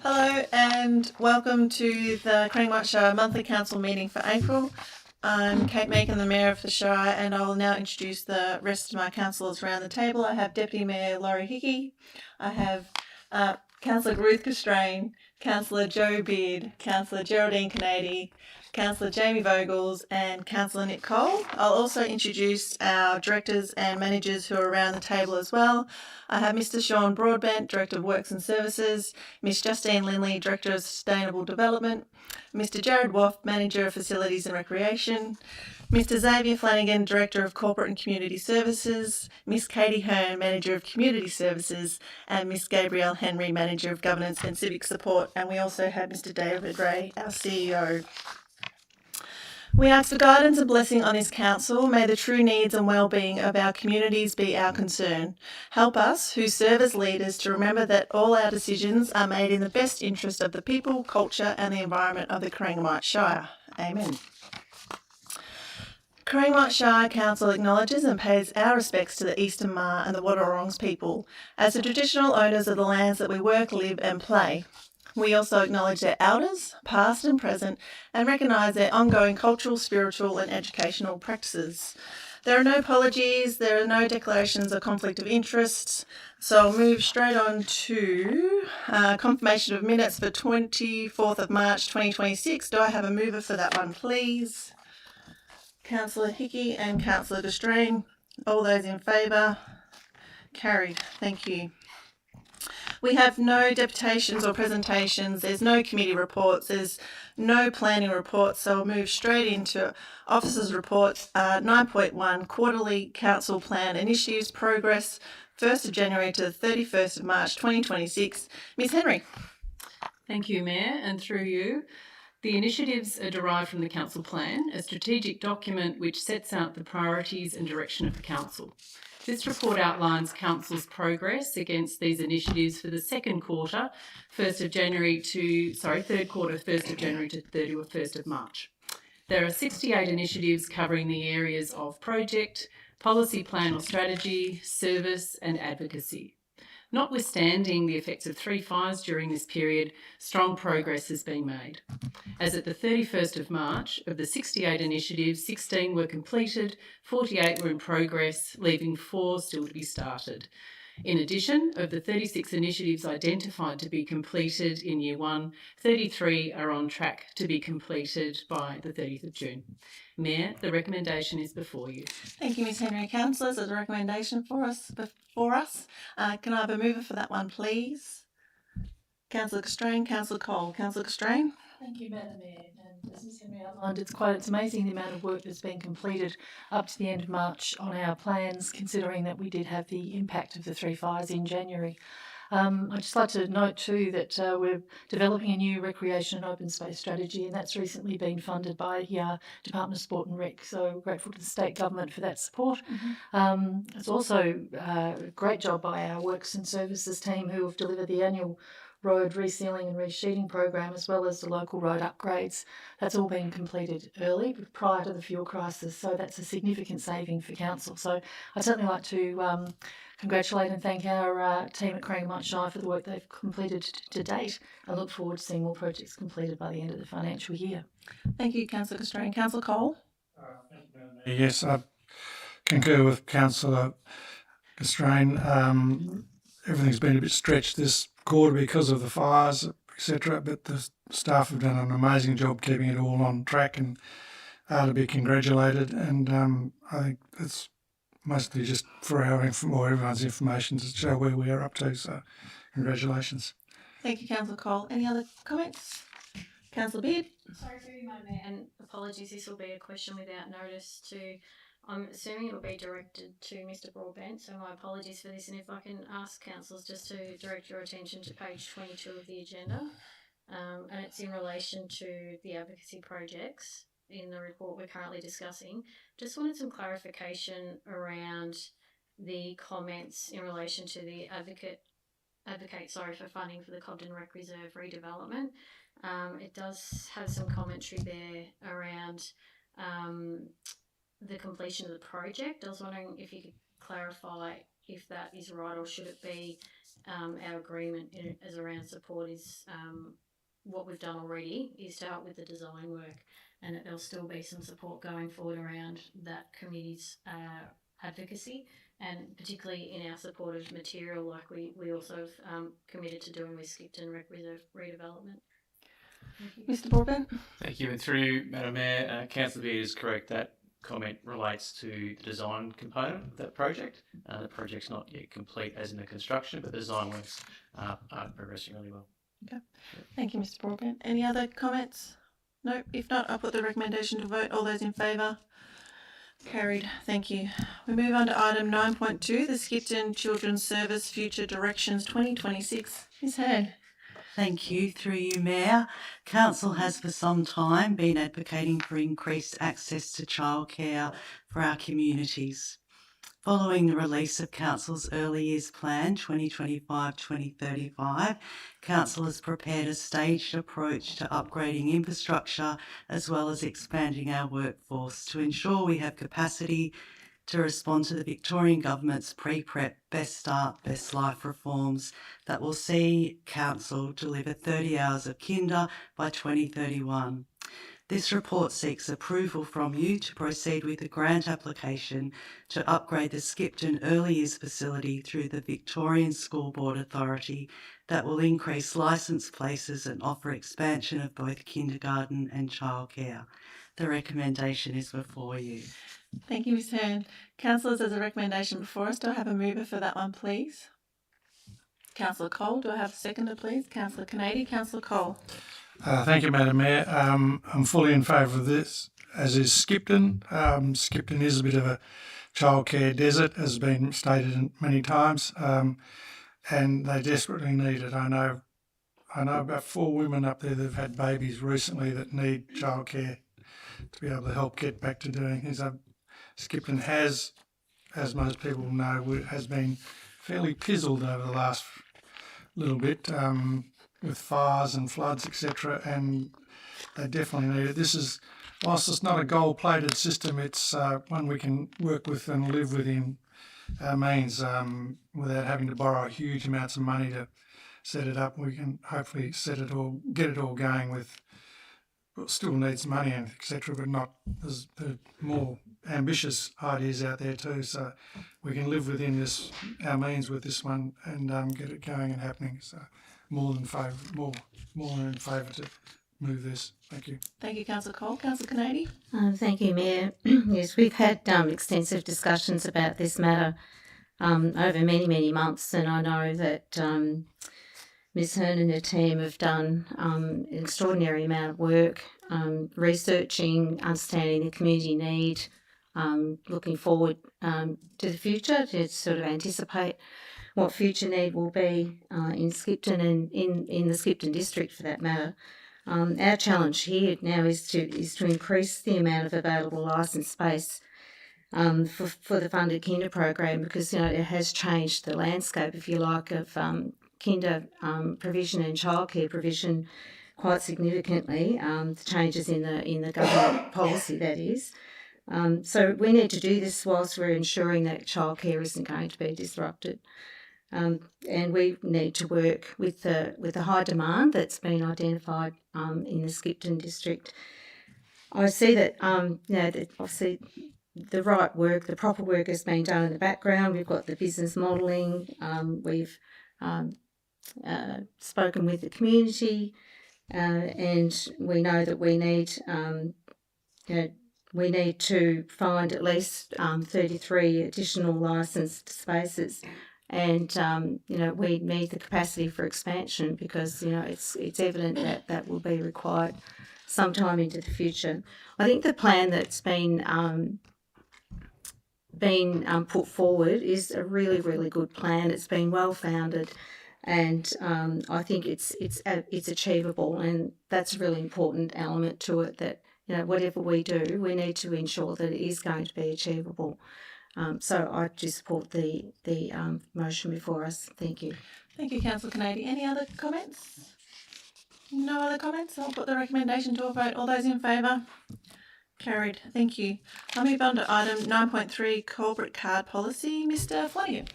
Hello and welcome to the Corangamite Shire monthly council meeting for April. I'm Kate Macon, the Mayor of the Shire, and I will now introduce the rest of my councillors around the table. I have Deputy Mayor Laurie Hickey, I have Councillor Ruth Castrain, Councillor Joe Beard, Councillor Geraldine Canady, Councillor Jamie Vogels and Councillor Nick Cole. I'll also introduce our directors and managers who are around the table as well. I have Mr. Sean Broadbent, Director of Works and Services, Ms. Justine Lindley, Director of Sustainable Development, Mr. Jared Woff, Manager of Facilities and Recreation, Mr. Xavier Flanagan, Director of Corporate and Community Services, Miss Katie Hearn, Manager of Community Services, and Miss Gabrielle Henry, Manager of Governance and Civic Support. And we also have Mr. David Ray, our CEO. We ask for guidance and blessing on this council. May the true needs and well-being of our communities be our concern. Help us, who serve as leaders, to remember that all our decisions are made in the best interest of the people, culture and the environment of the Corangamite Shire. Amen. Corangamite Shire Council acknowledges and pays our respects to the Eastern Maar and the Wadawurrungs people as the traditional owners of the lands that we work, live and play. We also acknowledge their elders, past and present, and recognise their ongoing cultural, spiritual and educational practices. There are no apologies, there are no declarations of conflict of interest, so I'll move straight on to confirmation of minutes for 24th of March 2026. Do I have a mover for that one, please? Councillor Hickey and Councillor Castrain. All those in favour? Carried. Thank you. We have no deputations or presentations, there's no committee reports, there's no planning reports, so I'll move straight into officers' reports. 9.1 Quarterly Council Plan Initiatives Progress, 1st of January to the 31st of March 2026. Ms Henry. Thank you, Mayor, and through you. The initiatives are derived from the Council Plan, a strategic document which sets out the priorities and direction of the Council. This report outlines Council's progress against these initiatives for the third quarter, 1st of January to 31st of March. There are 68 initiatives covering the areas of project, policy plan or strategy, service and advocacy. Notwithstanding the effects of 3 fires during this period, strong progress has been made. As at the 31st of March, of the 68 initiatives, 16 were completed, 48 were in progress, leaving 4 still to be started. In addition, of the 36 initiatives identified to be completed in Year 1, 33 are on track to be completed by the 30th of June. Mayor, the recommendation is before you. Thank you, Ms Henry. Councillors, there's a recommendation for us. Can I have a mover for that one, please? Councillor Castrain, Councillor Cole. Councillor Castrain. Thank you, Madam Mayor. And as Ms Henry outlined, it's amazing the amount of work that's been completed up to the end of March on our plans, considering that we did have the impact of the 3 fires in January. I'd just like to note too that we're developing a new recreation and open space strategy, and that's recently been funded by the Department of Sport and Rec, so we're grateful to the state government for that support. It's also a great job by our Works and Services team who have delivered the annual road resealing and resheeting program, as well as the local road upgrades. That's all been completed early, prior to the fuel crisis, so that's a significant saving for council. So I'd certainly like to congratulate and thank our team at Corangamite Shire for the work they've completed to date, and look forward to seeing more projects completed by the end of the financial year. Thank you, Councillor Castrain. Councillor Cole. Yes, I concur with Councillor Castrain. Everything's been a bit stretched this quarter because of the fires, etc., but the staff have done an amazing job keeping it all on track and are to be congratulated. And I think that's mostly just for everyone's information to show where we are up to, so congratulations. Thank you, Councillor Cole. Any other comments? Councillor Beard. Sorry for you, Madam Mayor, and apologies, this will be a question without notice to, I'm assuming it will be directed to Mr. Broadbent, so my apologies for this, and if I can ask councillors just to direct your attention to page 22 of the agenda, and it's in relation to the advocacy projects in the report we're currently discussing. Just wanted some clarification around the comments in relation to the advocate for funding for the Cobden Rec Reserve redevelopment. It does have some commentary there around the completion of the project. I was wondering if you could clarify if that is right, or should it be our agreement as around support is what we've done already is to help with the design work, and that there'll still be some support going forward around that committee's advocacy, and particularly in our supportive material, like we also have committed to doing with Skipton Rec Reserve redevelopment. Mr. Broadbent? Thank you. And through Madam Mayor, Councillor Beard is correct. That comment relates to the design component of that project. The project's not yet complete as in the construction, but the design works are progressing really well. Okay. Thank you, Mr. Broadbent. Any other comments? No. If not, I'll put the recommendation to vote. All those in favour? Carried. Thank you. We move on to item 9.2, the Skipton Children's Service Future Directions 2026. Ms. Hag. Thank you. Through you, Mayor. Council has for some time been advocating for increased access to childcare for our communities. Following the release of Council's Early Years Plan 2025-2035, Council has prepared a staged approach to upgrading infrastructure as well as expanding our workforce to ensure we have capacity to respond to the Victorian Government's pre-prep Best Start, Best Life reforms that will see Council deliver 30 hours of kinder by 2031. This report seeks approval from you to proceed with a grant application to upgrade the Skipton Early Years facility through the Victorian School Board Authority that will increase licensed places and offer expansion of both kindergarten and childcare. The recommendation is before you. Thank you, Ms. Hearn. Councillors, there's a recommendation before us. Do I have a mover for that one, please? Councillor Cole. Do I have a seconder, please? Councillor Canady. Councillor Cole. Thank you, Madam Mayor. I'm fully in favour of this, as is Skipton. Skipton is a bit of a childcare desert, as has been stated many times, and they desperately need it. I know about 4 women up there that have had babies recently that need childcare to be able to help get back to doing things. Skipton has, as most people know, has been fairly pizzled over the last little bit with fires and floods, etc., and they definitely need it. This is, whilst it's not a gold-plated system, it's one we can work with and live within our means without having to borrow huge amounts of money to set it up. We can hopefully get it all going with, well, still needs money and etc., but not, there's more ambitious ideas out there too, so we can live within our means with this one and get it going and happening. So more than in favour to move this. Thank you. Thank you, Councillor Cole. Councillor Canady. Thank you, Mayor. Yes, we've had extensive discussions about this matter over many, many months, and I know that Ms. Hearn and her team have done an extraordinary amount of work researching, understanding the community need, looking forward to the future to sort of anticipate what future need will be in Skipton and in the Skipton district for that matter. Our challenge here now is to increase the amount of available licensed space for the funded kinder program, because it has changed the landscape, if you like, of kinder provision and childcare provision quite significantly. The changes in the government policy, that is. So we need to do this whilst we're ensuring that childcare isn't going to be disrupted. And we need to work with the high demand that's been identified in the Skipton district. I see that that obviously the right work, the proper work has been done in the background. We've got the business modelling. We've spoken with the community, and we know that we need to find at least 33 additional licensed spaces. And, we need the capacity for expansion, because, it's evident that will be required sometime into the future. I think the plan that's been put forward is a really, really good plan. It's been well founded, and I think it's achievable, and that's a really important element to it, that, whatever we do, we need to ensure that it is going to be achievable. So I do support the motion before us. Thank you. Thank you, Councillor Canady. Any other comments? No other comments? I'll put the recommendation to a vote. All those in favour? Carried. Thank you. I'll move on to item 9.3, corporate card policy. Mr. Flanagan.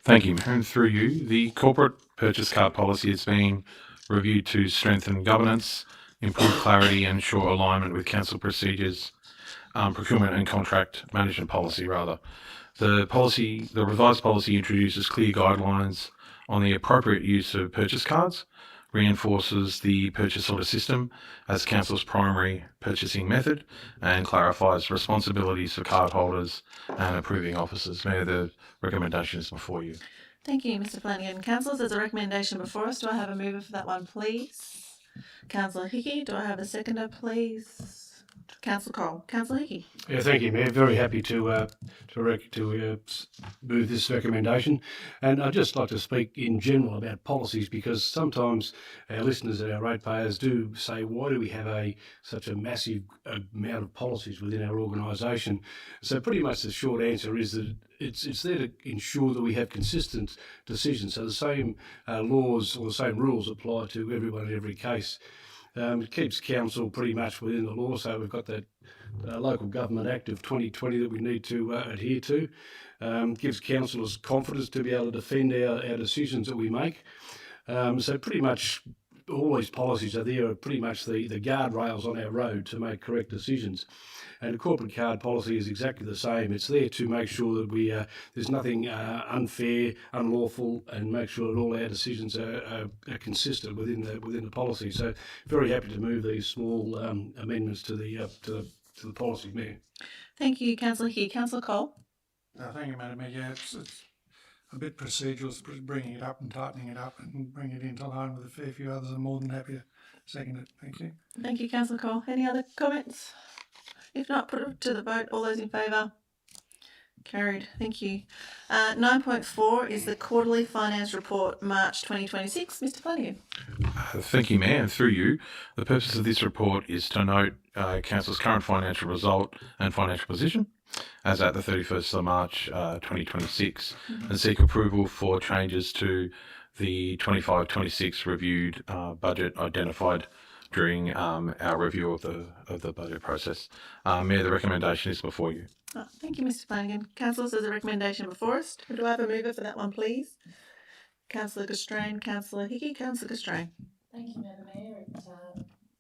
Thank you, Mayor. And through you, the corporate purchase card policy is being reviewed to strengthen governance, improve clarity, and ensure alignment with council procedures, procurement and contract management policy, rather. The revised policy introduces clear guidelines on the appropriate use of purchase cards, reinforces the purchase order system as council's primary purchasing method, and clarifies responsibilities for card holders and approving officers. Mayor, the recommendation is before you. Thank you, Mr. Flanagan. Councillors, there's a recommendation before us. Do I have a mover for that one, please? Councillor Hickey, do I have a seconder, please? Councillor Cole. Councillor Hickey. Yeah, thank you, Mayor. Very happy to move this recommendation, and I'd just like to speak in general about policies, because sometimes our listeners and our ratepayers do say, why do we have such a massive amount of policies within our organisation? So pretty much the short answer is that it's there to ensure that we have consistent decisions, so the same laws or the same rules apply to everyone in every case. It keeps council pretty much within the law, so we've got that Local Government Act of 2020 that we need to adhere to. Gives councillors confidence to be able to defend our decisions that we make. So pretty much all these policies are pretty much the guardrails on our road to make correct decisions. And the corporate card policy is exactly the same. It's there to make sure that there's nothing unfair, unlawful, and make sure that all our decisions are consistent within the policy. So very happy to move these small amendments to the policy, Mayor. Thank you, Councillor Hickey. Councillor Cole. Thank you, Madam Mayor. Yeah, it's a bit procedural, it's bringing it up and tightening it up and bringing it into line with a fair few others. I'm more than happy to second it. Thank you. Thank you, Councillor Cole. Any other comments? If not, put it to the vote. All those in favour? Carried. Thank you. 9.4 is the Quarterly Finance Report, March 2026. Mr. Flanagan. Thank you, Mayor. And through you, the purpose of this report is to note Council's current financial result and financial position as at the 31st of March 2026 and seek approval for changes to the 25-26 reviewed budget identified during our review of the budget process. Mayor, the recommendation is before you. Thank you, Mr. Flanagan. Councillors, there's a recommendation before us. Do I have a mover for that one, please? Councillor Castrain, Councillor Hickey. Councillor Castrain. Thank you, Madam Mayor.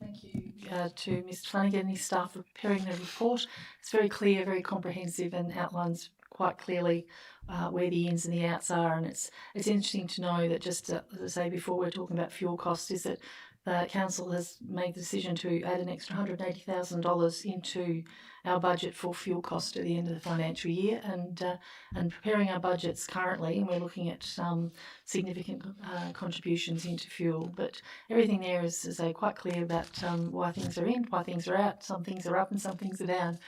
Thank you to Mr. Flanagan and his staff for preparing the report. It's very clear, very comprehensive, and outlines quite clearly where the ins and the outs are. And it's interesting to know that, just as I say before, we're talking about fuel costs, is that the council has made the decision to add an extra $180,000 into our budget for fuel cost at the end of the financial year, and preparing our budgets currently, and we're looking at significant contributions into fuel. But everything there is quite clear about why things are in, why things are out. Some things are up and some things are down.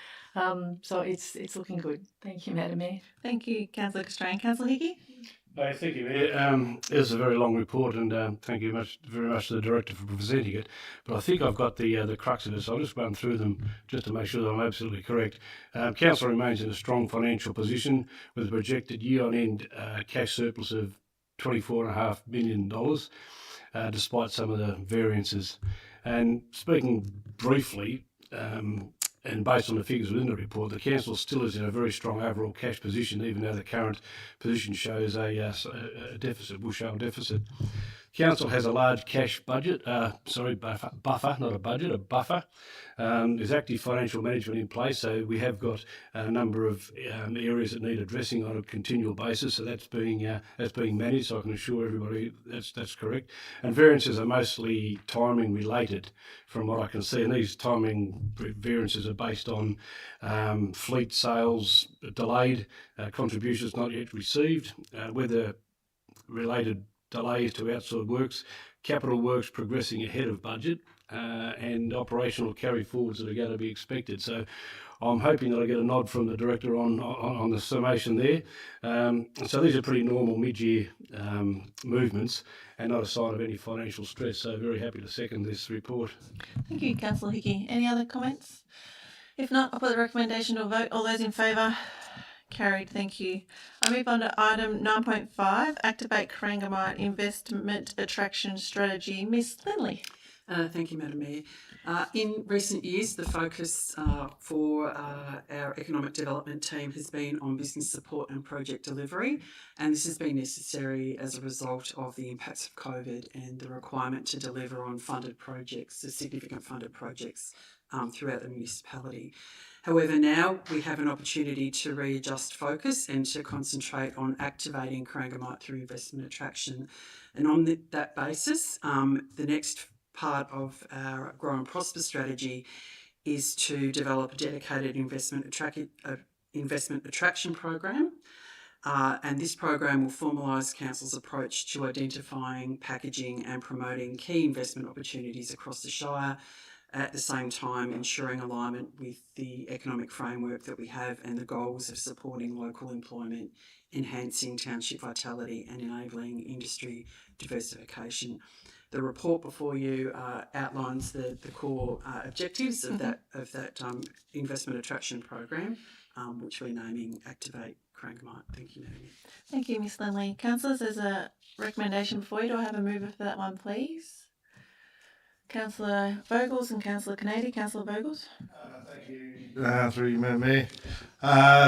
So it's looking good. Thank you, Madam Mayor. Thank you, Councillor Castrain. Councillor Hickey. Thank you, Mayor. It's a very long report, and thank you very much to the Director for presenting it. But I think I've got the crux of it, so I'll just run through them just to make sure that I'm absolutely correct. Council remains in a strong financial position with a projected year-on-end cash surplus of $24.5 million, despite some of the variances. And speaking briefly, and based on the figures within the report, the council still is in a very strong overall cash position, even though the current position shows a deficit, will show a deficit. Council has a large cash budget, buffer, not a budget, a buffer. There's active financial management in place, so we have got a number of areas that need addressing on a continual basis, so that's being managed, so I can assure everybody that's correct. And variances are mostly timing related from what I can see, and these timing variances are based on fleet sales delayed, contributions not yet received, weather related delays to outsourced works, capital works progressing ahead of budget, and operational carry forwards that are going to be expected. So I'm hoping that I get a nod from the Director on the summation there. So these are pretty normal mid-year movements and not a sign of any financial stress. So very happy to second this report. Thank you, Councillor Hickey. Any other comments? If not, I'll put the recommendation to a vote. All those in favour? Carried. Thank you. I move on to item 9.5, Activate Corangamite Investment Attraction Strategy. Ms. Lindley. Thank you, Madam Mayor. In recent years, the focus for our economic development team has been on business support and project delivery, and this has been necessary as a result of the impacts of COVID and the requirement to deliver on funded projects, the significant funded projects throughout the municipality. However, now we have an opportunity to readjust focus and to concentrate on activating Corangamite through investment attraction. And on that basis, the next part of our Grow and Prosper strategy is to develop a dedicated investment attraction program. And this program will formalise Council's approach to identifying, packaging and promoting key investment opportunities across the Shire, at the same time ensuring alignment with the economic framework that we have and the goals of supporting local employment, enhancing township vitality and enabling industry diversification. The report before you outlines the core objectives of that investment attraction program, which we're naming Activate Corangamite. Thank you, Madam Mayor. Thank you, Ms Lindley. Councillors, there's a recommendation before you. Do I have a mover for that one, please? Councillor Vogels and Councillor Canady. Councillor Vogels. Thank you. Through you, Madam Mayor.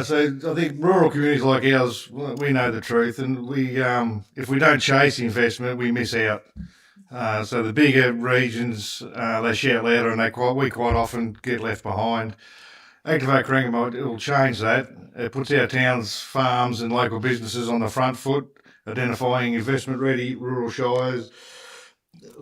So I think rural communities like ours, we know the truth, and we, if we don't chase investment, we miss out. So the bigger regions, they shout louder, and we quite often get left behind. Activate Corangamite, it will change that. It puts our towns, farms, and local businesses on the front foot, identifying investment-ready rural shires.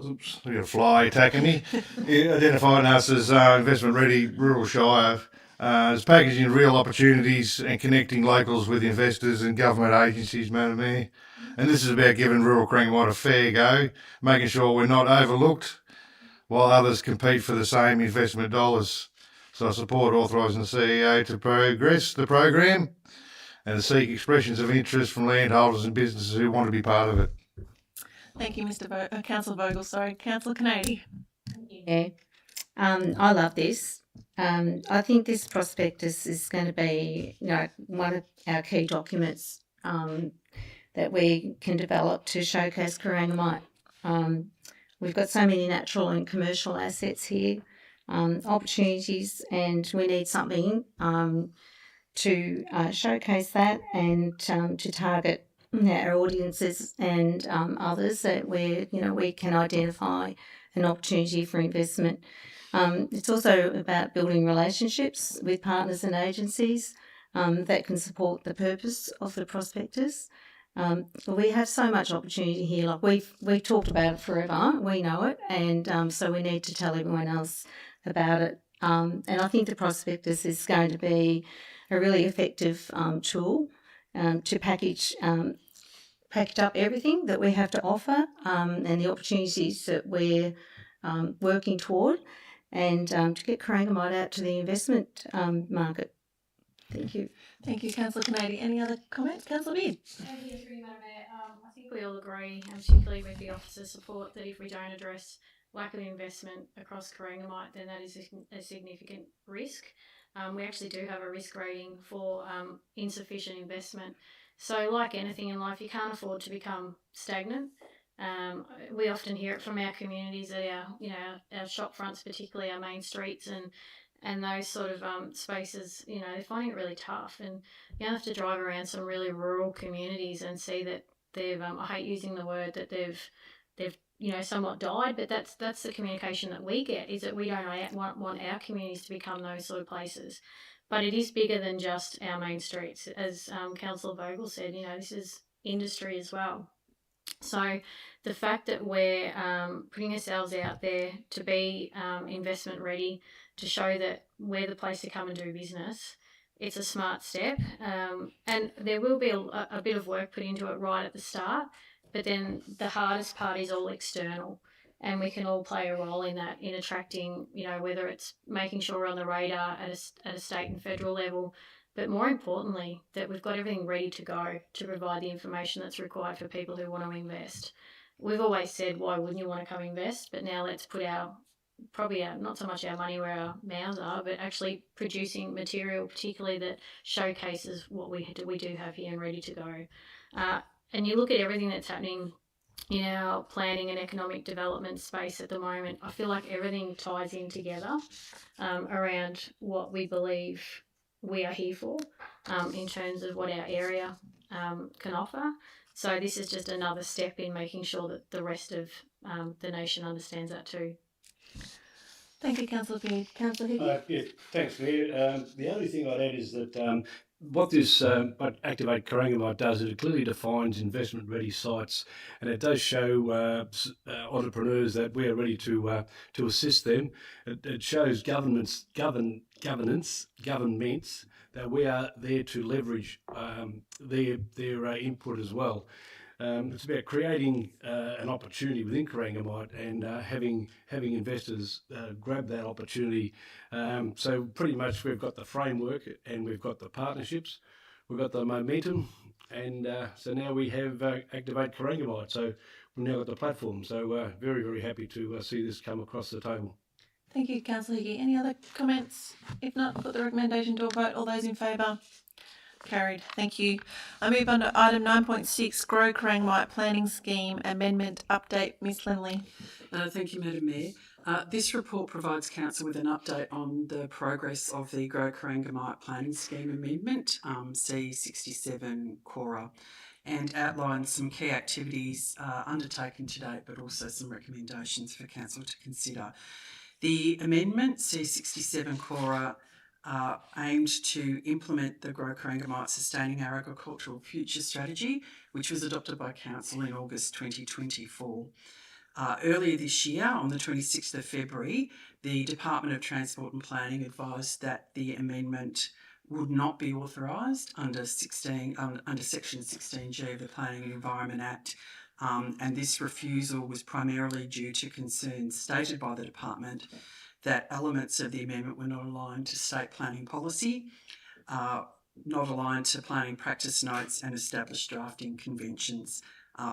Oops, I got a fly attacking me. Identifying us as investment-ready rural shire, as packaging real opportunities and connecting locals with investors and government agencies, Madam Mayor. And this is about giving rural Corangamite a fair go, making sure we're not overlooked while others compete for the same investment dollars. So I support authorising the CEO to progress the program and to seek expressions of interest from landholders and businesses who want to be part of it. Thank you, Councillor Vogel. Sorry, Councillor Canady. Yeah, I love this. I think this prospectus is going to be, one of our key documents that we can develop to showcase Corangamite. We've got so many natural and commercial assets here, opportunities, and we need something to showcase that and to target our audiences and others that we can identify an opportunity for investment. It's also about building relationships with partners and agencies that can support the purpose of the prospectus. We have so much opportunity here. Like we've talked about it forever. We know it, and so we need to tell everyone else about it. And I think the prospectus is going to be a really effective tool to package up everything that we have to offer and the opportunities that we're working toward, and to get Corangamite out to the investment market. Thank you. Thank you, Councillor Canady. Any other comments? Councillor Beard. Thank you, Madam Mayor. I think we all agree, and particularly with the officer's support, that if we don't address lack of investment across Corangamite, then that is a significant risk. We actually do have a risk rating for insufficient investment. So like anything in life, you can't afford to become stagnant. We often hear it from our communities at our shop fronts, particularly our main streets and those sort of spaces, they're finding it really tough. And you have to drive around some really rural communities and see that they've, I hate using the word that they've somewhat died, but that's the communication that we get, is that we don't want our communities to become those sort of places. But it is bigger than just our main streets. As Councillor Vogel said, this is industry as well. So the fact that we're putting ourselves out there to be investment ready, to show that we're the place to come and do business, it's a smart step. And there will be a bit of work put into it right at the start, but then the hardest part is all external. And we can all play a role in that, in attracting, whether it's making sure we're on the radar at a state and federal level, but more importantly, that we've got everything ready to go to provide the information that's required for people who want to invest. We've always said, why wouldn't you want to come invest? But now let's put not so much our money where our mouths are, but actually producing material, particularly that showcases what we do have here and ready to go. And you look at everything that's happening in our planning and economic development space at the moment, I feel like everything ties in together around what we believe we are here for in terms of what our area can offer. So this is just another step in making sure that the rest of the nation understands that too. Thank you, Councillor Beard. Councillor Hickey? Yeah, thanks, Mayor. The only thing I'd add is that what what Activate Corangamite does is it clearly defines investment-ready sites, and it does show entrepreneurs that we are ready to assist them. It shows governments that we are there to leverage their input as well. It's about creating an opportunity within Corangamite and having investors grab that opportunity. So pretty much we've got the framework and we've got the partnerships, we've got the momentum, and so now we have Activate Corangamite. So we've now got the platform. So very, very happy to see this come across the table. Thank you, Councillor Hickey. Any other comments? If not, put the recommendation to a vote. All those in favour? Carried. Thank you. I move on to item 9.6, Grow Corangamite Planning Scheme Amendment Update. Ms Lindley. Thank you, Madam Mayor. This report provides Council with an update on the progress of the Grow Corangamite Planning Scheme Amendment, C67 Cora, and outlines some key activities undertaken to date, but also some recommendations for Council to consider. The amendment, C67 Cora, aimed to implement the Grow Corangamite Sustaining Our Agricultural Future strategy, which was adopted by Council in August 2024. Earlier this year, on the 26th of February, the Department of Transport and Planning advised that the amendment would not be authorised under Section 16G of the Planning and Environment Act, and this refusal was primarily due to concerns stated by the Department that elements of the amendment were not aligned to state planning policy, not aligned to planning practice notes and established drafting conventions,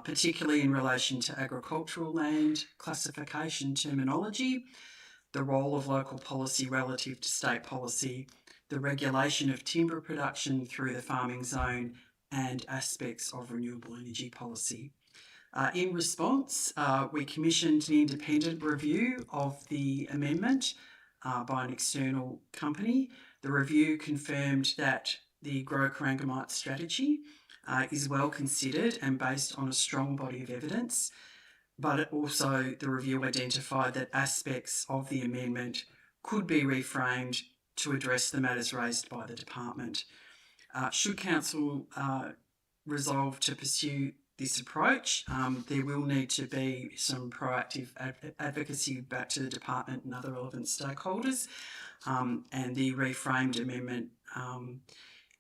particularly in relation to agricultural land classification terminology, the role of local policy relative to state policy, the regulation of timber production through the farming zone, and aspects of renewable energy policy. In response, we commissioned an independent review of the amendment by an external company. The review confirmed that the Grow Corangamite strategy is well considered and based on a strong body of evidence, but the review identified that aspects of the amendment could be reframed to address the matters raised by the Department. Should Council resolve to pursue this approach, there will need to be some proactive advocacy back to the Department and other relevant stakeholders, and the reframed amendment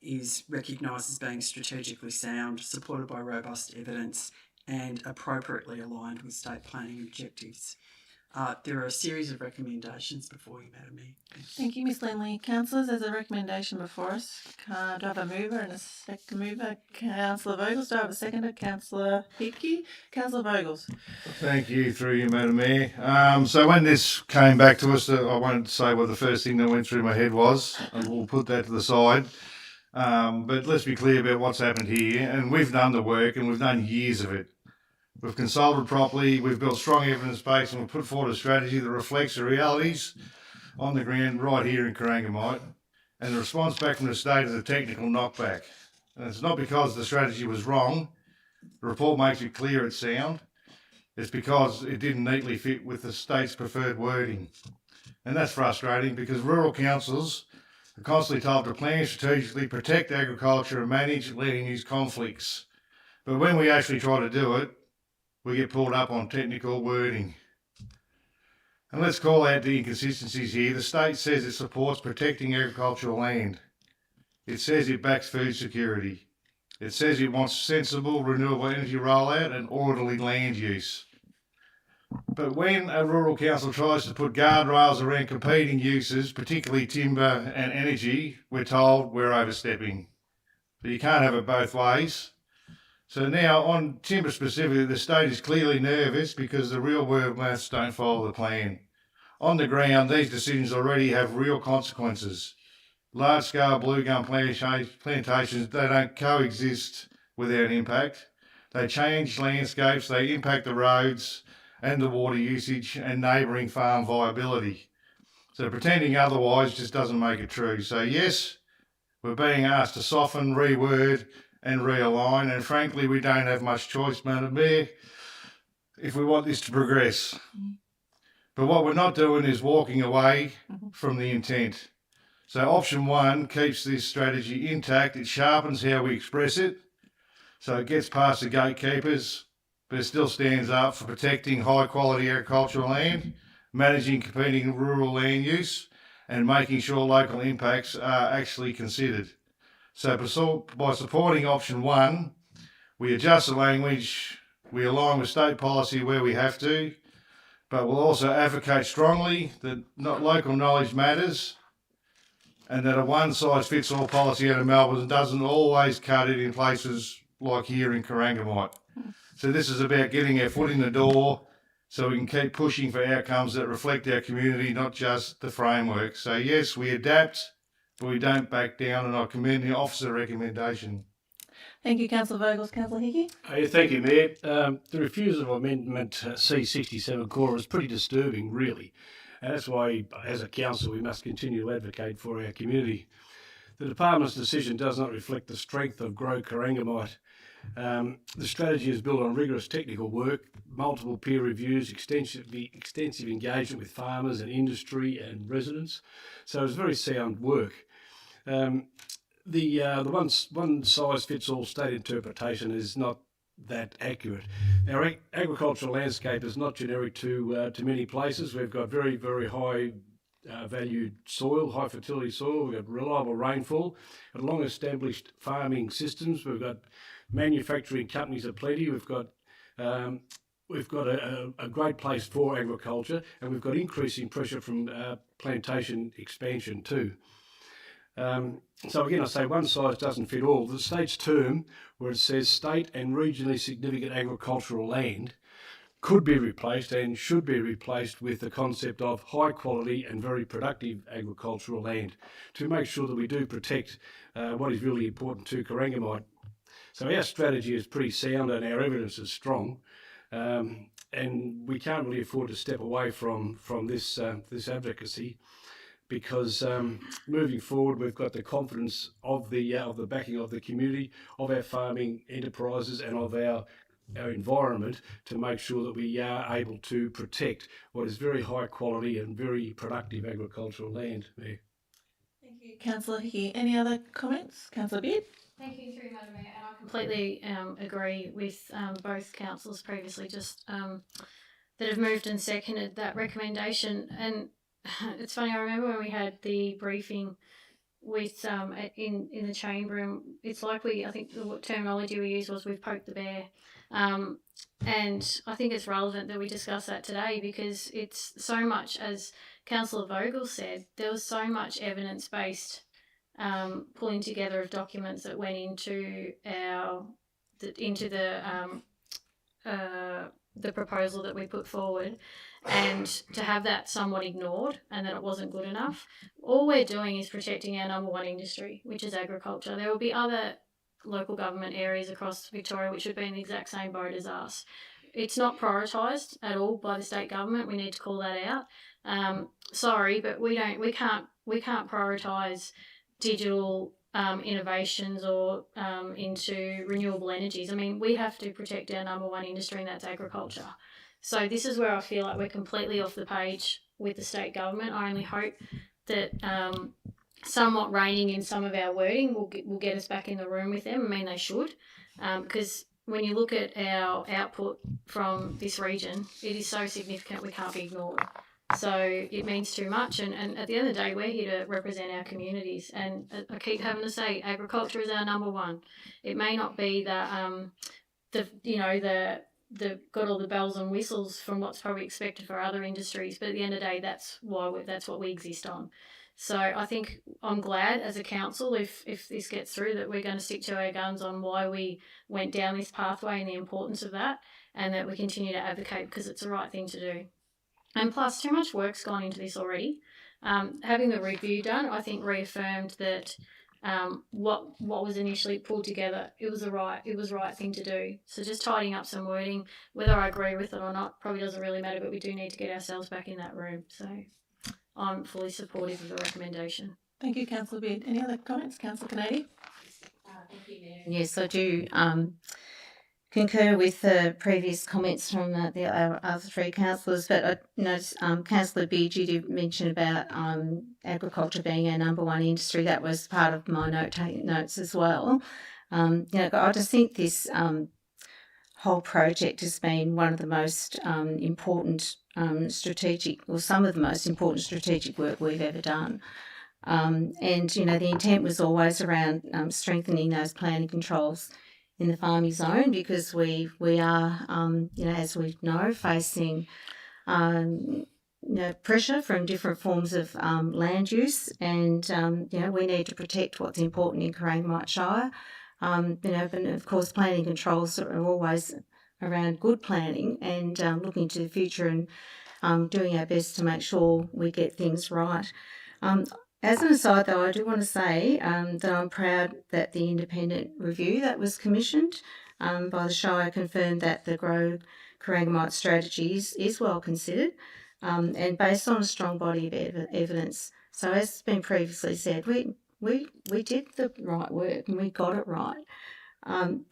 is recognised as being strategically sound, supported by robust evidence and appropriately aligned with state planning objectives. There are a series of recommendations before you, Madam Mayor. Thank you, Ms Lindley. Councillors, there's a recommendation before us. Do I have a mover and a second mover? Councillor Vogels. Do I have a seconder? Councillor Hickey. Councillor Vogels. Thank you, through you, Madam Mayor. So when this came back to us, I won't say what the first thing that went through my head was, and we'll put that to the side. But let's be clear about what's happened here, and we've done the work, and we've done years of it. We've consulted properly, we've built strong evidence base, and we've put forward a strategy that reflects the realities on the ground right here in Corangamite. And the response back from the state is a technical knockback. And it's not because the strategy was wrong. The report makes it clear it's sound. It's because it didn't neatly fit with the state's preferred wording. And that's frustrating because rural councils are constantly told to plan strategically, protect agriculture and manage land use conflicts. But when we actually try to do it, we get pulled up on technical wording. And let's call out the inconsistencies here. The state says it supports protecting agricultural land. It says it backs food security. It says it wants sensible renewable energy rollout and orderly land use. But when a rural council tries to put guardrails around competing uses, particularly timber and energy, we're told we're overstepping. But you can't have it both ways. So now on timber specifically, the state is clearly nervous because the real world maths don't follow the plan. On the ground, these decisions already have real consequences. Large-scale blue gum plantations, they don't coexist without impact. They change landscapes, they impact the roads and the water usage and neighbouring farm viability. So pretending otherwise just doesn't make it true. So yes, we're being asked to soften, reword and realign, and frankly we don't have much choice, Madam Mayor, if we want this to progress. But what we're not doing is walking away from the intent. So option 1 keeps this strategy intact. It sharpens how we express it, so it gets past the gatekeepers, but it still stands up for protecting high quality agricultural land, managing competing rural land use, and making sure local impacts are actually considered. So by supporting option 1, we adjust the language, we align with state policy where we have to, but we'll also advocate strongly that local knowledge matters, and that a one-size-fits-all policy out of Melbourne doesn't always cut it in places like here in Corangamite. So this is about getting our foot in the door so we can keep pushing for outcomes that reflect our community, not just the framework. So yes, we adapt, but we don't back down, and I commend the officer recommendation. Thank you, Councillor Vogels. Councillor Hickey? Thank you, Mayor. The refusal of Amendment C67 Core is pretty disturbing, really. And that's why, as a council, we must continue to advocate for our community. The Department's decision does not reflect the strength of Grow Corangamite. The strategy is built on rigorous technical work, multiple peer reviews, extensive engagement with farmers and industry and residents. So it's very sound work. The one-size-fits-all state interpretation is not that accurate. Our agricultural landscape is not generic to many places. We've got very, very high valued soil, high fertility soil. We've got reliable rainfall, and long-established farming systems. We've got manufacturing companies aplenty. We've got a great place for agriculture, and we've got increasing pressure from plantation expansion too. So again, I say one size doesn't fit all. The state's term, where it says state and regionally significant agricultural land, could be replaced and should be replaced with the concept of high quality and very productive agricultural land to make sure that we do protect what is really important to Corangamite. So our strategy is pretty sound and our evidence is strong, and we can't really afford to step away from this advocacy, because moving forward we've got the confidence of the backing of the community, of our farming enterprises and of our environment to make sure that we are able to protect what is very high quality and very productive agricultural land. Thank you, Councillor Hickey. Any other comments? Councillor Beard? Thank you, through Madam Mayor, and I completely agree with both councillors previously just that have moved and seconded that recommendation. And it's funny, I remember when we had the briefing with in the chamber, and it's like I think the terminology we used was we've poked the bear. And I think it's relevant that we discuss that today, because it's so much, as Councillor Vogel said, there was so much evidence-based pulling together of documents that went into the proposal that we put forward, and to have that somewhat ignored and that it wasn't good enough. All we're doing is protecting our number one industry, which is agriculture. There will be other local government areas across Victoria which would be in the exact same boat as us. It's not prioritised at all by the state government. We need to call that out. Sorry, but we can't prioritise digital innovations or into renewable energies. I mean, we have to protect our number one industry, and that's agriculture. So this is where I feel like we're completely off the page with the state government. I only hope that somewhat reining in some of our wording will get us back in the room with them. I mean, they should, because when you look at our output from this region, it is so significant we can't be ignored. So it means too much, and at the end of the day, we're here to represent our communities. And I keep having to say, agriculture is our number one. It may not be the got all the bells and whistles from what's probably expected for other industries, but at the end of the day, that's what we exist on. So I think I'm glad as a council, if this gets through, that we're going to stick to our guns on why we went down this pathway and the importance of that, and that we continue to advocate, because it's the right thing to do. And plus, too much work's gone into this already. Having the review done, I think, reaffirmed that what was initially pulled together, it was the right thing to do. So just tidying up some wording, whether I agree with it or not, probably doesn't really matter, but we do need to get ourselves back in that room. So I'm fully supportive of the recommendation. Thank you, Councillor Beard. Any other comments, Councillor Kennedy? Yes, I do concur with the previous comments from the other three councillors, but I noticed Councillor Beard, you did mention about agriculture being our number one industry. That was part of my notes as well. I just think this whole project has been one of the most important strategic, or some of the most important strategic work we've ever done. And the intent was always around strengthening those planning controls in the farming zone, because we are, as we know, facing pressure from different forms of land use, and we need to protect what's important in Corangamite Shire. But of course, planning controls are always around good planning and looking to the future and doing our best to make sure we get things right. As an aside, though, I do want to say that I'm proud that the independent review that was commissioned by the Shire confirmed that the Grow Corangamite strategy is well considered and based on a strong body of evidence. So, as has been previously said, we did the right work and we got it right.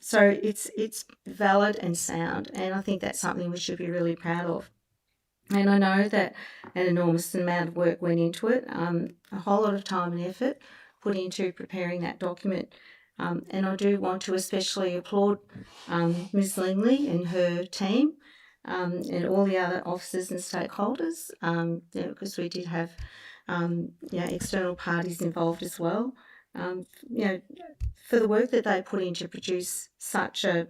So it's valid and sound, and I think that's something we should be really proud of. And I know that an enormous amount of work went into it, a whole lot of time and effort put into preparing that document. And I do want to especially applaud Ms. Lingley and her team and all the other officers and stakeholders, because we did have external parties involved as well, for the work that they put in to produce such a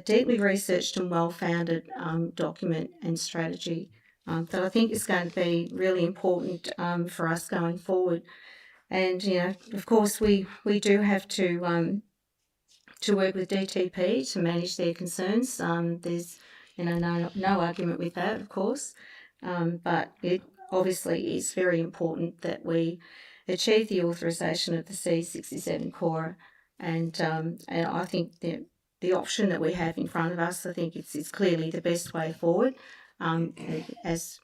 deeply researched and well-founded document and strategy that I think is going to be really important for us going forward. And, of course, we do have to work with DTP to manage their concerns. There's, no argument with that, of course. But it obviously is very important that we achieve the authorisation of the C67 Cora. And I think that the option that we have in front of us, I think it's clearly the best way forward, as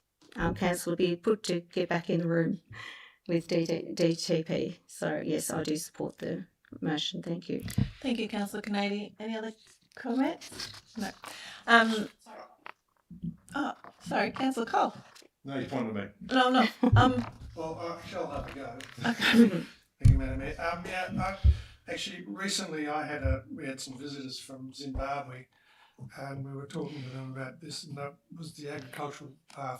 Councillor Beard put, to get back in the room with DTP. So, yes, I do support the motion. Thank you. Thank you, Councillor Kennedy. Any other comments? No. Sorry, Councillor Cole. No, you pointed at me. No, no. Well, I shall have a go. Okay. Thank you, Madam Mayor. Actually, recently we had some visitors from Zimbabwe, and we were talking to them about this, and that was the agricultural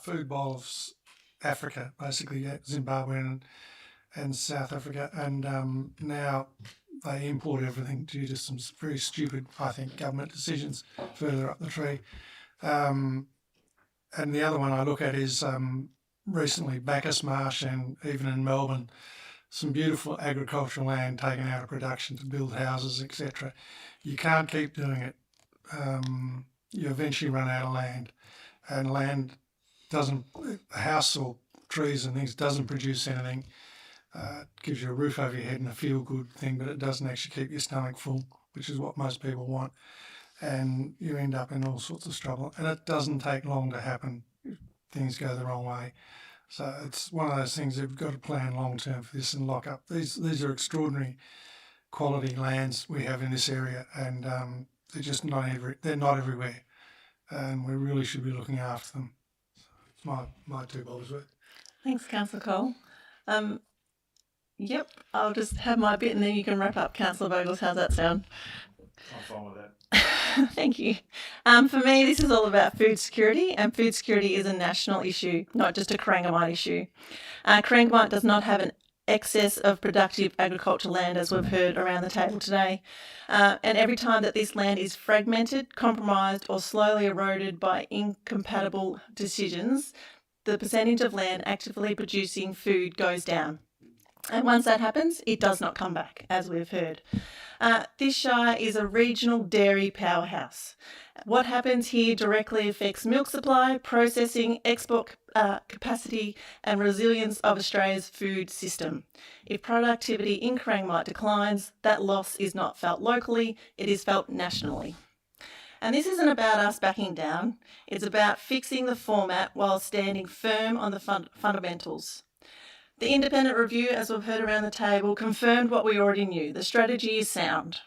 food bowl of Africa, basically Zimbabwe and South Africa, and now they import everything due to some very stupid, I think, government decisions further up the tree. And the other one I look at is recently Bacchus Marsh, and even in Melbourne, some beautiful agricultural land taken out of production to build houses, etc. You can't keep doing it. You eventually run out of land, and land doesn't, a house or trees and things doesn't produce anything. It gives you a roof over your head and a feel-good thing, but it doesn't actually keep your stomach full, which is what most people want. And you end up in all sorts of trouble. And it doesn't take long to happen if things go the wrong way. So it's one of those things that we've got to plan long term for this and lock up. These are extraordinary quality lands we have in this area, and they're just not everywhere, and we really should be looking after them. It's my two bobbers worth. Thanks, Councillor Cole. Yep, I'll just have my bit and then you can wrap up, Councillor Vogels. How's that sound? I'm fine with that. Thank you. For me, this is all about food security, and food security is a national issue, not just a Corangamite issue. Corangamite does not have an excess of productive agricultural land, as we've heard around the table today. And every time that this land is fragmented, compromised, or slowly eroded by incompatible decisions, the percentage of land actively producing food goes down. And once that happens, it does not come back, as we've heard. This Shire is a regional dairy powerhouse. What happens here directly affects milk supply, processing, export capacity and resilience of Australia's food system. If productivity in Corangamite declines, that loss is not felt locally, it is felt nationally. And this isn't about us backing down, it's about fixing the format while standing firm on the fundamentals. The independent review, as we've heard around the table, confirmed what we already knew. The strategy is sound.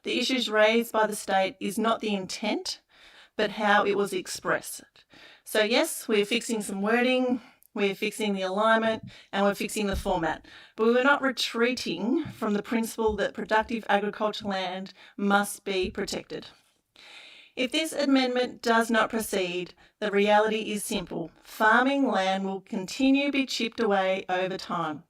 The issues raised by the state is not the intent, but how it was expressed. So yes, we're fixing some wording, we're fixing the alignment, and we're fixing the format. But we're not retreating from the principle that productive agricultural land must be protected. If this amendment does not proceed, the reality is simple. Farming land will continue to be chipped away over time,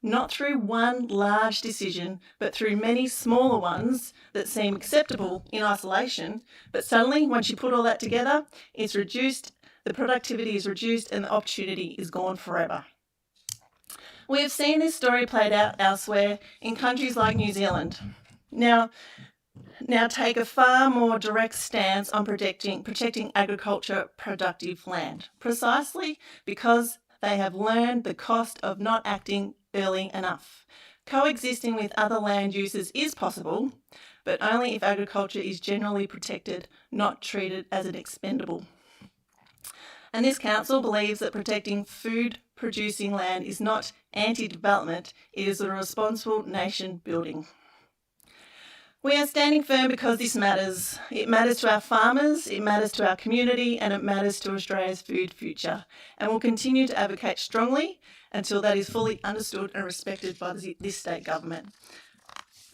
not through one large decision, but through many smaller ones that seem acceptable in isolation, but suddenly, once you put all that together, it's reduced, the productivity is reduced, and the opportunity is gone forever. We have seen this story played out elsewhere in countries like New Zealand. Now take a far more direct stance on protecting agriculture productive land, precisely because they have learned the cost of not acting early enough. Coexisting with other land uses is possible, but only if agriculture is generally protected, not treated as an expendable. And this council believes that protecting food-producing land is not anti-development, it is a responsible nation building. We are standing firm because this matters. It matters to our farmers, it matters to our community, and it matters to Australia's food future. And we'll continue to advocate strongly until that is fully understood and respected by this state government.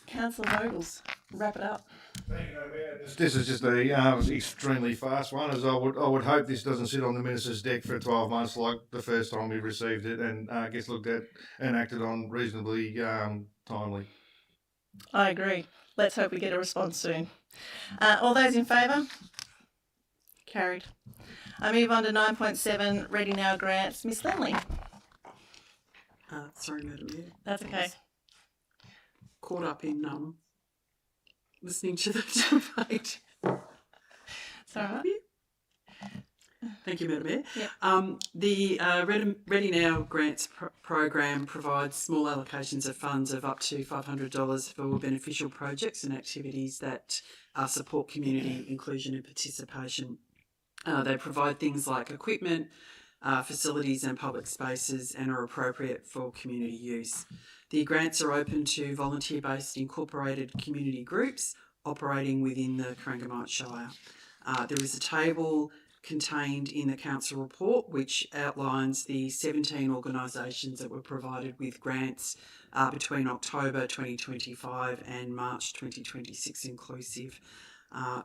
Councillor Vogels, wrap it up. Thank you, Mayor. This is just a extremely fast one, as I would hope this doesn't sit on the minister's deck for 12 months like the first time we received it, and gets looked at and acted on reasonably timely. I agree. Let's hope we get a response soon. All those in favour? Carried. I move on to 9.7, Ready Now grants. Miss Lindley. Sorry, Madam Mayor. That's okay. Caught up in listening to the debate. It's all right. Thank you, Madam Mayor. Yep. The Ready Now Grants program provides small allocations of funds of up to $500 for beneficial projects and activities that support community inclusion and participation. They provide things like equipment, facilities and public spaces, and are appropriate for community use. The grants are open to volunteer-based incorporated community groups operating within the Corangamite Shire. There is a table contained in the council report which outlines the 17 organisations that were provided with grants between October 2025 and March 2026 inclusive.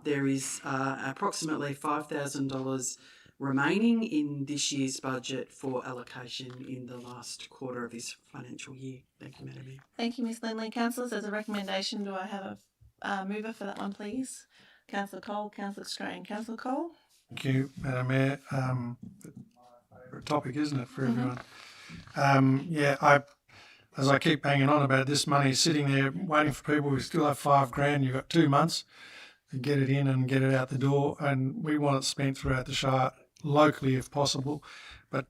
There is approximately $5,000 remaining in this year's budget for allocation in the last quarter of this financial year. Thank you, Madam Mayor. Thank you, Ms Lindley. Councillors, as a recommendation, do I have a mover for that one, please? Councillor Cole, Councillor Strain. Councillor Cole? Thank you, Madam Mayor. My favourite topic, isn't it, for everyone? As I keep banging on about this money sitting there waiting for people, we still have $5,000. You've got 2 months to get it in and get it out the door, and we want it spent throughout the Shire locally if possible, but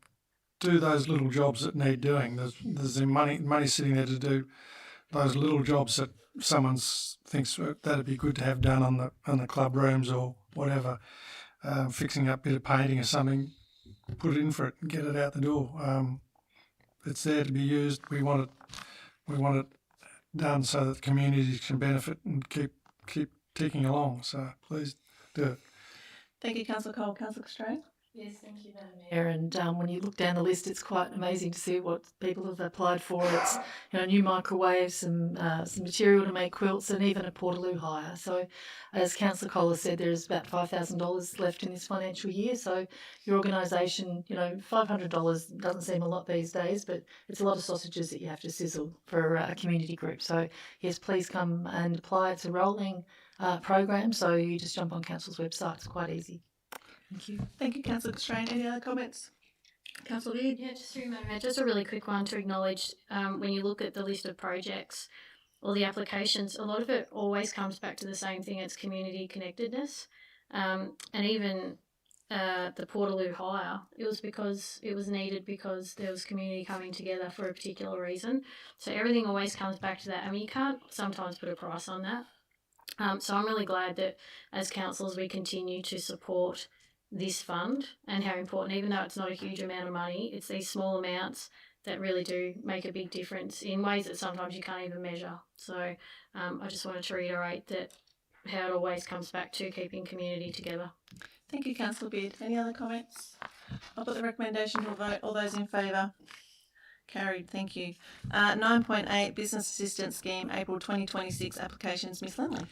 do those little jobs that need doing. There's money sitting there to do those little jobs that someone thinks that'd be good to have done on the club rooms or whatever. Fixing up a bit of painting or something, put it in for it and get it out the door. It's there to be used. We want it done so that the communities can benefit and keep ticking along. So please do it. Thank you, Councillor Cole. Councillor Strain? Yes, thank you, Madam Mayor. And when you look down the list, it's quite amazing to see what people have applied for. It's new microwaves, some material to make quilts, and even a portaloo hire. So, as Councillor Kohler said, there's about $5,000 left in this financial year. So, your organisation, $500 doesn't seem a lot these days, but it's a lot of sausages that you have to sizzle for a community group. So, yes, please come and apply. It's a rolling program, so you just jump on Council's website. It's quite easy. Thank you. Thank you, Councillor Strain. Any other comments? Councillor Beard. Yeah, just through Madam Mayor, just a really quick one to acknowledge. When you look at the list of projects or the applications, a lot of it always comes back to the same thing. It's community connectedness, and even the Portaloo hire. It was because it was needed because there was community coming together for a particular reason. So everything always comes back to that. I mean, you can't sometimes put a price on that. So I'm really glad that as councillors we continue to support this fund and how important, even though it's not a huge amount of money, it's these small amounts that really do make a big difference in ways that sometimes you can't even measure. So I just wanted to reiterate that how it always comes back to keeping community together. Thank you, Councillor Beard. Any other comments? I'll put the recommendation to a vote. All those in favour? Carried. Thank you. 9.8 Business Assistance Scheme, April 2026 applications. Miss Lindley.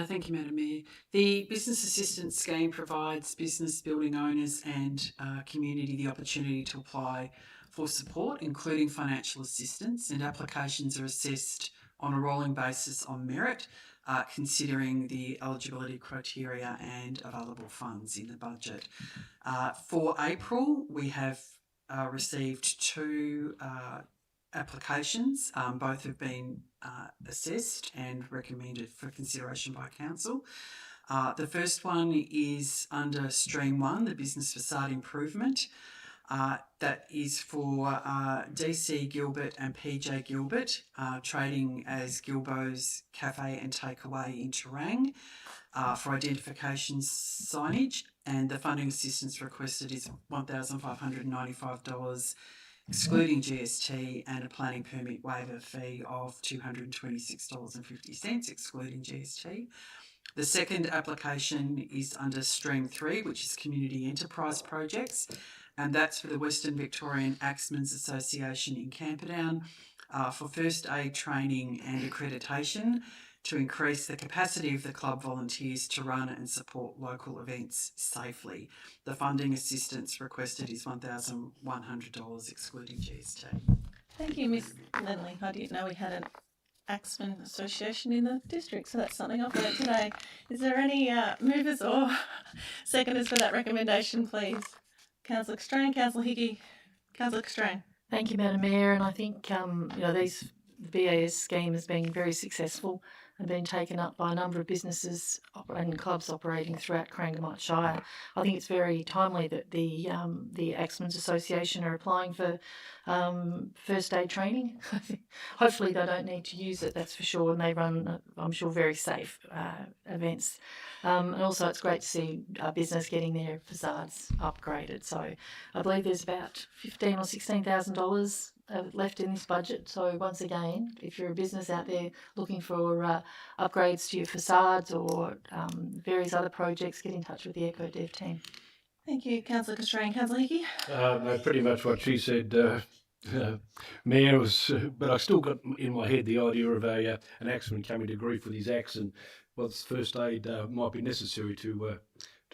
Thank you, Madam Mayor. The Business Assistance Scheme provides business building owners and community the opportunity to apply for support, including financial assistance, and applications are assessed on a rolling basis on merit, considering the eligibility criteria and available funds in the budget. For April, we have received 2 applications. Both have been assessed and recommended for consideration by Council. The first one is under Stream 1, the Business Facade Improvement. That is for DC Gilbert and PJ Gilbert, trading as Gilbo's Cafe and Takeaway in Terang, for identification signage, and the funding assistance requested is $1,595, excluding GST, and a planning permit waiver fee of $226.50, excluding GST. The second application is under Stream 3, which is Community Enterprise Projects, and that's for the Western Victorian Axemen's Association in Camperdown for first aid training and accreditation to increase the capacity of the club volunteers to run and support local events safely. The funding assistance requested is $1,100, excluding GST. Thank you, Miss Lindley. I didn't know we had an Axemen Association in the district, so that's something I've learnt today. Is there any movers or seconders for that recommendation, please? Councillor Strain, Councillor Hickey, Councillor Strain. Thank you, Madam Mayor, and I think the BAS scheme has been very successful and been taken up by a number of businesses and clubs operating throughout Corangamite Shire. I think it's very timely that the Axemen's Association are applying for first aid training. Hopefully they don't need to use it, that's for sure, and they run, I'm sure, very safe events. And also it's great to see business getting their facades upgraded. So I believe there's about $15,000 or $16,000 left in this budget. So once again, if you're a business out there looking for upgrades to your facades or various other projects, get in touch with the EcoDev team. Thank you, Councillor Castrain. Councillor Hickey? No, pretty much what she said, Mayor, was, but I still got in my head the idea of an axeman coming to grief with his axe, and what's first aid might be necessary to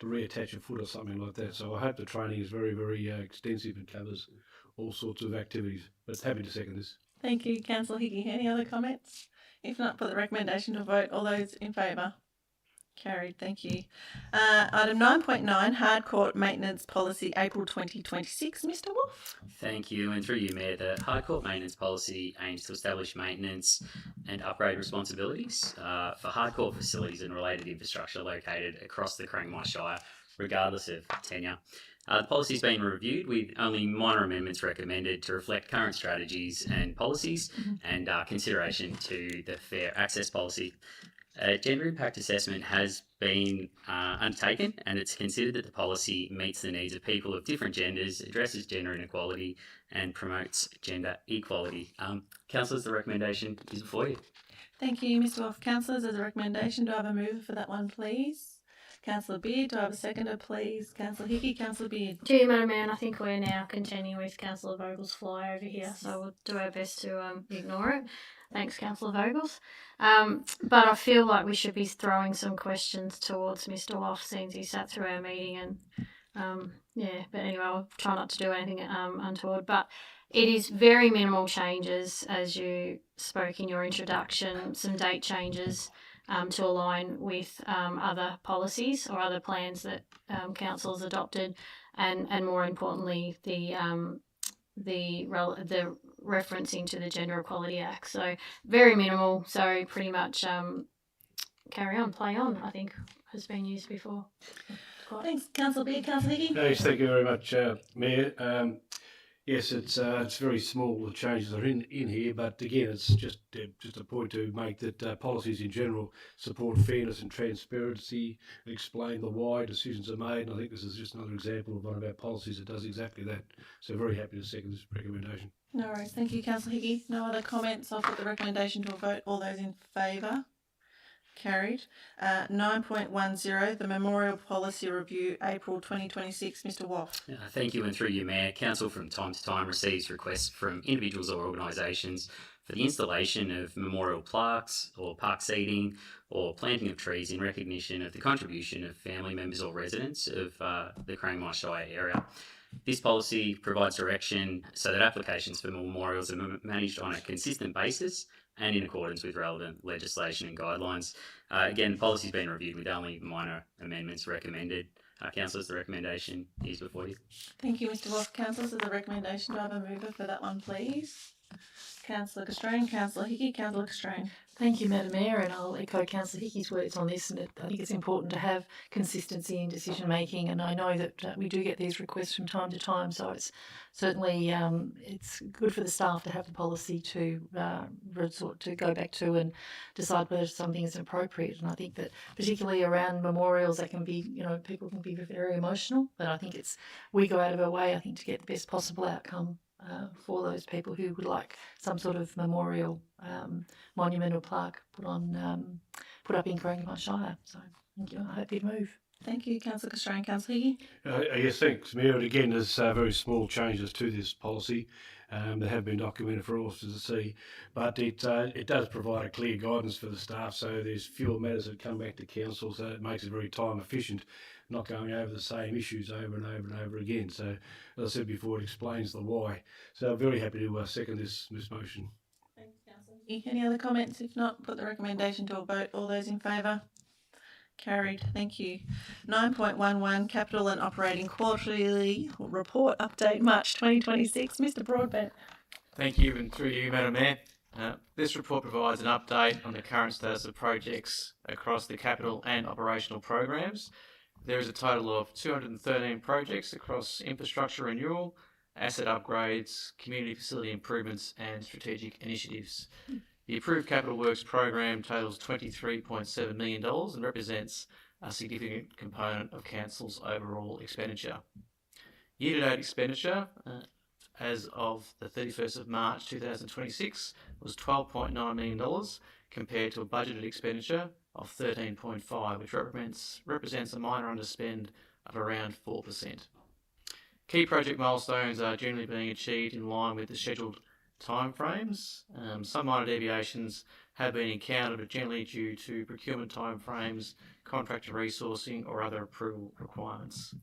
reattach a foot or something like that. So I hope the training is very, very extensive and covers all sorts of activities. But happy to second this. Thank you, Councillor Hickey. Any other comments? If not, put the recommendation to vote. All those in favour? Carried. Thank you. Item 9.9, Hard Court Maintenance Policy, April 2026. Mr Wolf. Thank you, and through you, Mayor, the Hard Court Maintenance Policy aims to establish maintenance and upgrade responsibilities for hard court facilities and related infrastructure located across the Corangamite Shire, regardless of tenure. The policy has been reviewed with only minor amendments recommended to reflect current strategies and policies and consideration to the Fair Access Policy. A gender impact assessment has been undertaken, and it's considered that the policy meets the needs of people of different genders, addresses gender inequality and promotes gender equality. Councillors, the recommendation is before you. Thank you, Mr Wolf. Councillors, as a recommendation, do I have a mover for that one, please? Councillor Beard, do I have a seconder, please? Councillor Hickey, Councillor Beard. To you, Madam Mayor, and I think we're now continuing with Councillor Vogel's fly over here, so we'll do our best to ignore it. Thanks, Councillor Vogels. But I feel like we should be throwing some questions towards Mr Wolf, since he sat through our meeting, and but anyway, I'll try not to do anything untoward. But it is very minimal changes, as you spoke in your introduction, some date changes. to align with other policies or other plans that council has adopted, and more importantly, the referencing to the Gender Equality Act. So very minimal. So pretty much carry on, play on, I think has been used before. Thanks, Councillor Beard. Councillor Hickey? Yes, thank you very much, Mayor. Yes, it's very small, the changes are in here, but again, it's just a point to make that policies in general support fairness and transparency, and explain the why decisions are made, and I think this is just another example of one of our policies that does exactly that. So very happy to second this recommendation. No worries. Thank you, Councillor Hickey. No other comments. I'll put the recommendation to a vote. All those in favour? Carried. 9.10, the Memorial Policy Review, April 2026. Mr. Waff. Thank you, and through you, Mayor, Council from time to time receives requests from individuals or organisations for the installation of memorial plaques or park seating or planting of trees in recognition of the contribution of family members or residents of the Corangamite Shire area. This policy provides direction so that applications for memorials are managed on a consistent basis and in accordance with relevant legislation and guidelines. Again, the policy has been reviewed with only minor amendments recommended. Councillors, the recommendation is before you. Thank you, Mr. Waff. Councillors, as a recommendation, do I have a mover for that one, please? Councillor Castrain, Councillor Hickey, Councillor Castrain. Thank you, Madam Mayor, and I'll echo Councillor Hickey's words on this. And I think it's important to have consistency in decision making, and I know that we do get these requests from time to time. So it's certainly it's good for the staff to have the policy to resort to go back to and decide whether something is appropriate. And I think that particularly around memorials, that can be, people can be very emotional. But I think we go out of our way, I think, to get the best possible outcome for those people who would like some sort of memorial monument or plaque put up in Corangamite Shire. So thank you. I hope you'd move. Thank you, Councillor Castrain. Councillor Hickey? Yes, thanks, Mayor. And again, there's very small changes to this policy that have been documented for all to see, but it does provide a clear guidance for the staff, so there's fewer matters that come back to council, so it makes it very time efficient, not going over the same issues over and over and over again. So, as I said before, it explains the why. So I'm very happy to second this motion. Thanks, Councillor Hickey. Any other comments? If not, put the recommendation to a vote. All those in favour? Carried. Thank you. 9.11, Capital and Operating Quarterly Report Update, March 2026. Mr. Broadbent. Thank you, and through you, Madam Mayor. This report provides an update on the current status of projects across the capital and operational programs. There is a total of 213 projects across infrastructure renewal, asset upgrades, community facility improvements and strategic initiatives. The approved capital works program totals $23.7 million and represents a significant component of council's overall expenditure. Year-to-date expenditure as of the 31st of March 2026 was $12.9 million compared to a budgeted expenditure of 13.5, which represents a minor underspend of around 4%. Key project milestones are generally being achieved in line with the scheduled timeframes. Some minor deviations have been encountered, but generally due to procurement timeframes, contractor resourcing, or other approval requirements.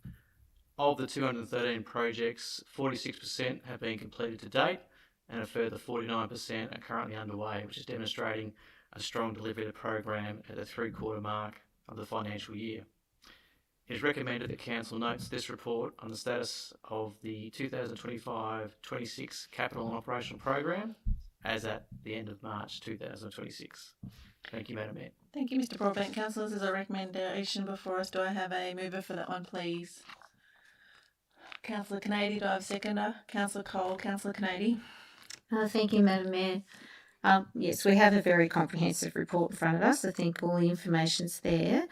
Of the 213 projects, 46% have been completed to date, and a further 49% are currently underway, which is demonstrating a strong delivery of the program at the 3-quarter mark of the financial year. It is recommended that Council notes this report on the status of the 2025-26 Capital and Operational Program as at the end of March 2026. Thank you, Madam Mayor. Thank you, Mr. Broadbent. Councillors, there's a recommendation before us. Do I have a mover for that one, please? Councillor Canady, do I have a seconder? Councillor Cole, Councillor Canady. Thank you, Madam Mayor. Yes, we have a very comprehensive report in front of us. I think all the information's there.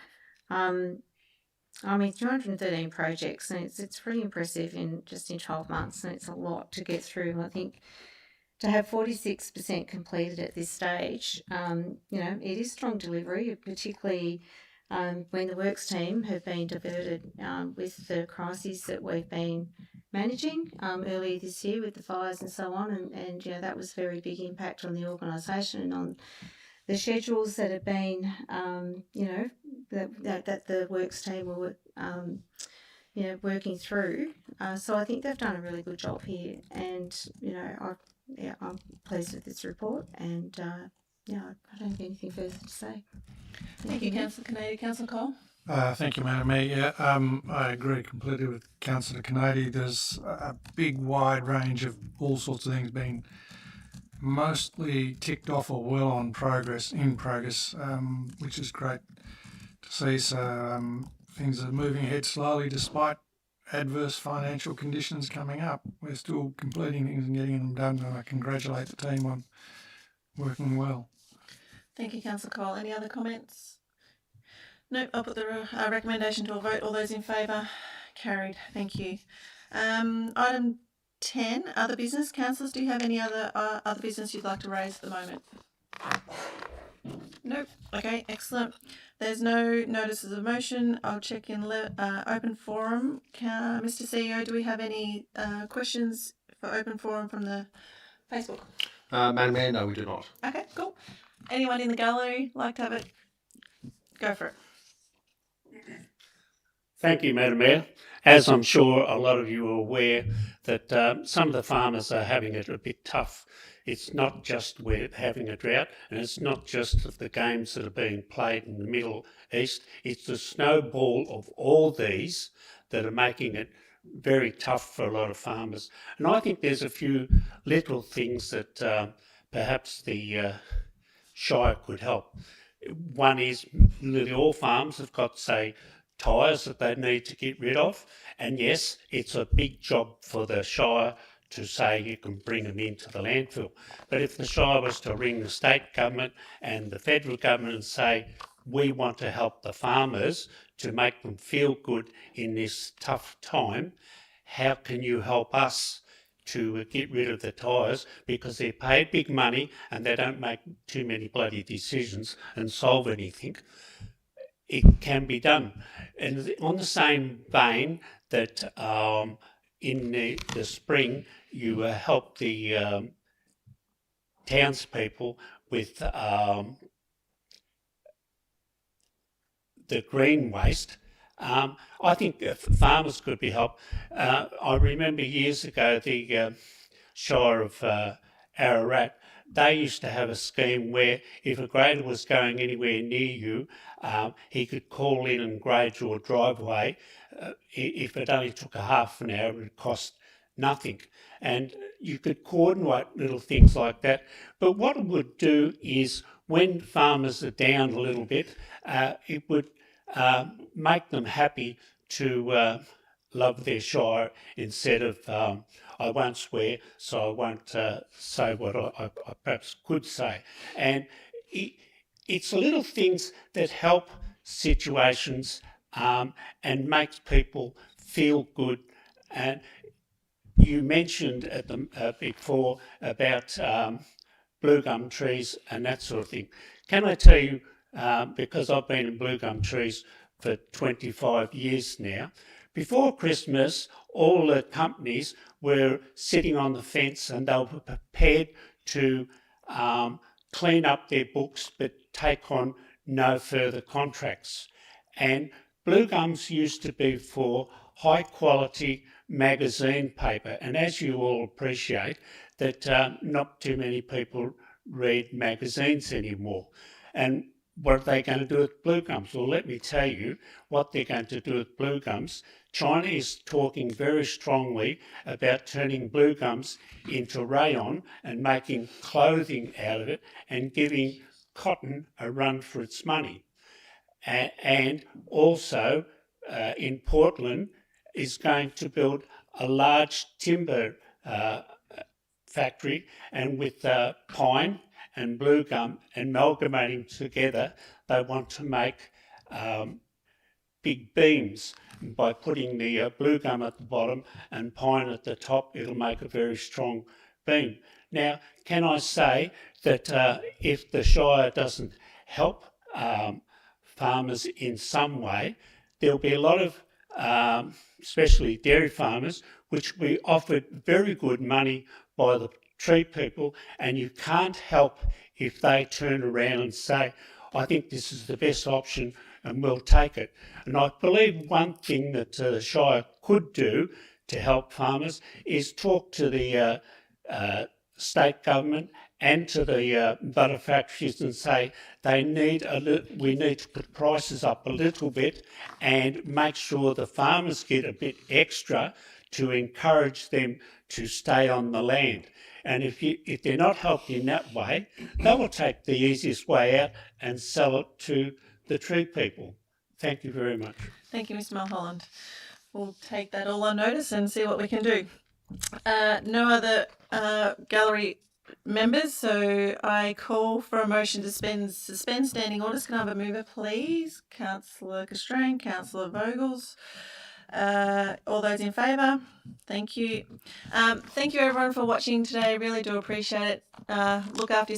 213 projects, and it's pretty impressive in 12 months, and it's a lot to get through. And I think to have 46% completed at this stage, it is strong delivery, particularly when the works team have been diverted with the crises that we've been managing earlier this year with the fires and so on, and that was a very big impact on the organisation and on the schedules that have been, that the works team were, working through. So I think they've done a really good job here, and I'm pleased with this report, and I don't have anything further to say. Thank you, Councillor Kennedy. Councillor Cole? Thank you, Madam Mayor. Yeah, I agree completely with Councillor Kennedy. There's a big, wide range of all sorts of things being mostly ticked off or well in progress, which is great to see. So things are moving ahead slowly despite adverse financial conditions coming up. We're still completing things and getting them done, and I congratulate the team on working well. Thank you, Councillor Cole. Any other comments? No, I'll put the recommendation to a vote. All those in favour? Carried. Thank you. Item 10, other business. Councillors, do you have any other business you'd like to raise at the moment? Nope. Okay, excellent. There's no notices of motion. I'll check in open forum. Mr. CEO, do we have any questions for open forum from the Facebook? Madam Mayor, no, we do not. Okay, cool. Anyone in the gallery like to have it? Go for it. Thank you, Madam Mayor. As I'm sure a lot of you are aware, that some of the farmers are having it a bit tough. It's not just we're having a drought, and it's not just the games that are being played in the Middle East. It's the snowball of all these that are making it very tough for a lot of farmers. And I think there's a few little things that perhaps the Shire could help. One is nearly all farms have got, say, tyres that they need to get rid of. And yes, it's a big job for the Shire to say you can bring them into the landfill. But if the Shire was to ring the state government and the federal government and say, we want to help the farmers to make them feel good in this tough time, how can you help us to get rid of the tyres, because they're paid big money and they don't make too many bloody decisions and solve anything. It can be done. And on the same vein that in the spring you help the townspeople with the green waste, I think farmers could be helped. I remember years ago the Shire of Ararat, they used to have a scheme where if a grader was going anywhere near you, he could call in and grade your driveway. If it only took a half an hour, it would cost nothing. And you could coordinate little things like that. But what it would do is when farmers are down a little bit, it would make them happy to love their Shire instead of, I won't swear, so I won't say what I perhaps could say. And it's little things that help situations and makes people feel good. And you mentioned at the before about blue gum trees and that sort of thing. Can I tell you, because I've been in blue gum trees for 25 years now, before Christmas, all the companies were sitting on the fence and they were prepared to clean up their books but take on no further contracts. And blue gums used to be for high quality magazine paper, and as you all appreciate that not too many people read magazines anymore. And what are they going to do with blue gums? Well, let me tell you what they're going to do with blue gums. China is talking very strongly about turning blue gums into rayon and making clothing out of it and giving cotton a run for its money. And also in Portland is going to build a large timber factory, and with pine and blue gum amalgamating together, they want to make big beams. By putting the blue gum at the bottom and pine at the top, it'll make a very strong beam. Now, can I say that if the Shire doesn't help farmers in some way, there'll be a lot of, especially dairy farmers, which will be offered very good money by the tree people, and you can't help if they turn around and say, I think this is the best option and we'll take it. And I believe one thing that the Shire could do to help farmers is talk to the state government and to the butter factories and say we need to put prices up a little bit and make sure the farmers get a bit extra to encourage them to stay on the land. And if they're not helped in that way, they will take the easiest way out and sell it to the tree people. Thank you very much. Thank you, Mr. Mulholland. We'll take that all on notice and see what we can do. No other gallery members, so I call for a motion to suspend standing orders. Can I have a mover, please? Councillor Castrain, Councillor Vogels. All those in favour? Thank you. Thank you everyone for watching today. Really do appreciate it. Look after yourself.